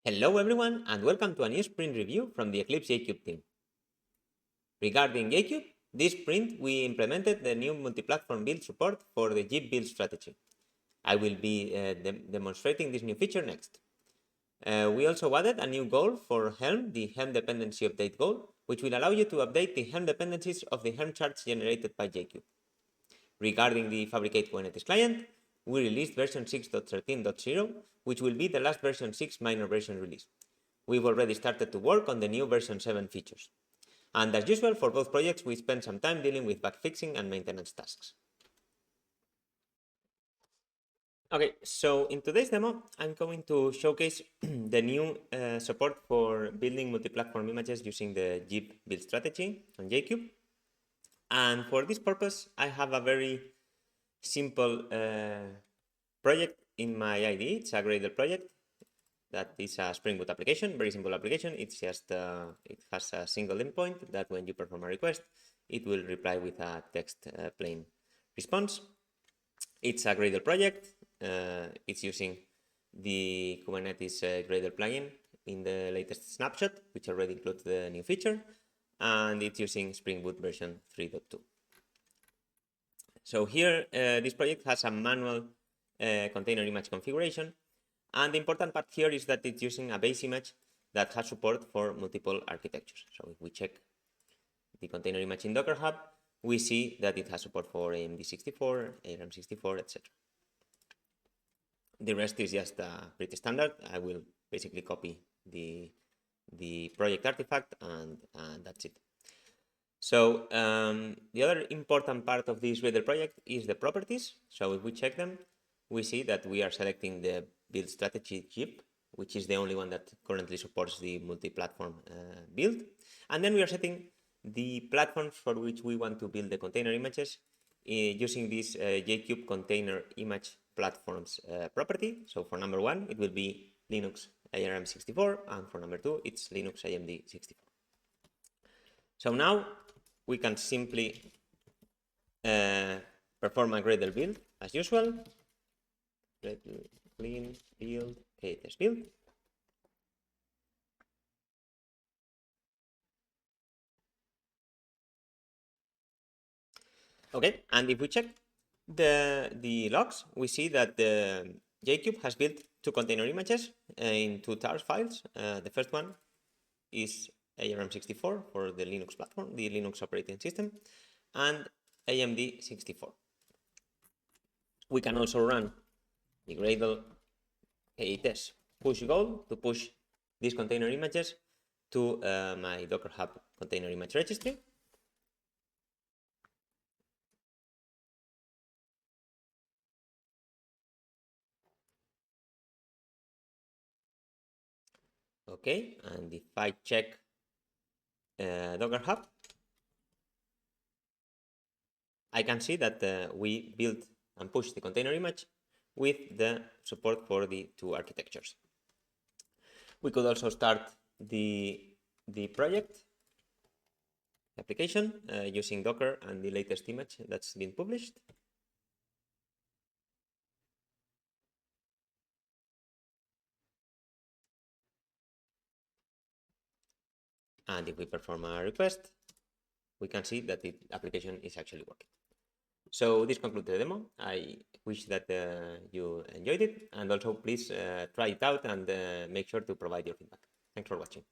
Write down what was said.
Hello everyone and welcome to a new sprint review from the Eclipse JKube team. Regarding JKube, this sprint we implemented the new multi-platform build support for the Jeep build strategy. I will be demonstrating this new feature next. We also added a new goal for Helm, the Helm dependency update goal, which will allow you to update the Helm dependencies of the Helm charts generated by JKube. Regarding the Fabricate kubernetes-client, we released version 6.13.0, which will be the last version 6 minor version release. We've already started to work on the new version 7 features. And as usual, for both projects, we spent some time dealing with bug fixing and maintenance tasks. Okay, so in today's demo, I'm going to showcase the new support for building multi-platform images using the Jeep build strategy on JKube. And for this purpose, I have a very simple project in my IDE. It's a Gradle project that is a Spring Boot application, very simple application. It's just it has a single endpoint that when you perform a request, it will reply with a text plain response. It's a Gradle project. It's using the Kubernetes Gradle plugin in the latest snapshot, which already includes the new feature, and it's using Spring Boot version 3.2. So here, this project has a manual container image configuration, and the important part here is that it's using a base image that has support for multiple architectures. So if we check the container image in Docker Hub, we see that it has support for AMD 64, ARM 64, etc. The rest is just pretty standard. I will basically copy the project artifact and that's it. So the other important part of this Gradle project is the properties. So if we check them, we see that we are selecting the build strategy Jeep, which is the only one that currently supports the multi-platform build. And then we are setting the platforms for which we want to build the container images using this JKube container image platforms property. So for number 1, it will be Linux ARM 64, and for number 2, it's Linux AMD 64. So now we can simply perform a Gradle build as usual. Gradle clean build, test build. Okay, and if we check the logs, we see that the JKube has built 2 container images in 2 tar files. The first one is ARM 64 for the Linux platform, the Linux operating system, and AMD 64. We can also run the Gradle test push goal to push these container images to my Docker Hub container image registry. Okay, and if I check Docker Hub, I can see that we built and pushed the container image with the support for the 2 architectures. We could also start the project application using Docker and the latest image that's been published. And if we perform a request, we can see that the application is actually working. So this concludes the demo. I wish that you enjoyed it, and also please try it out and make sure to provide your feedback. Thanks for watching.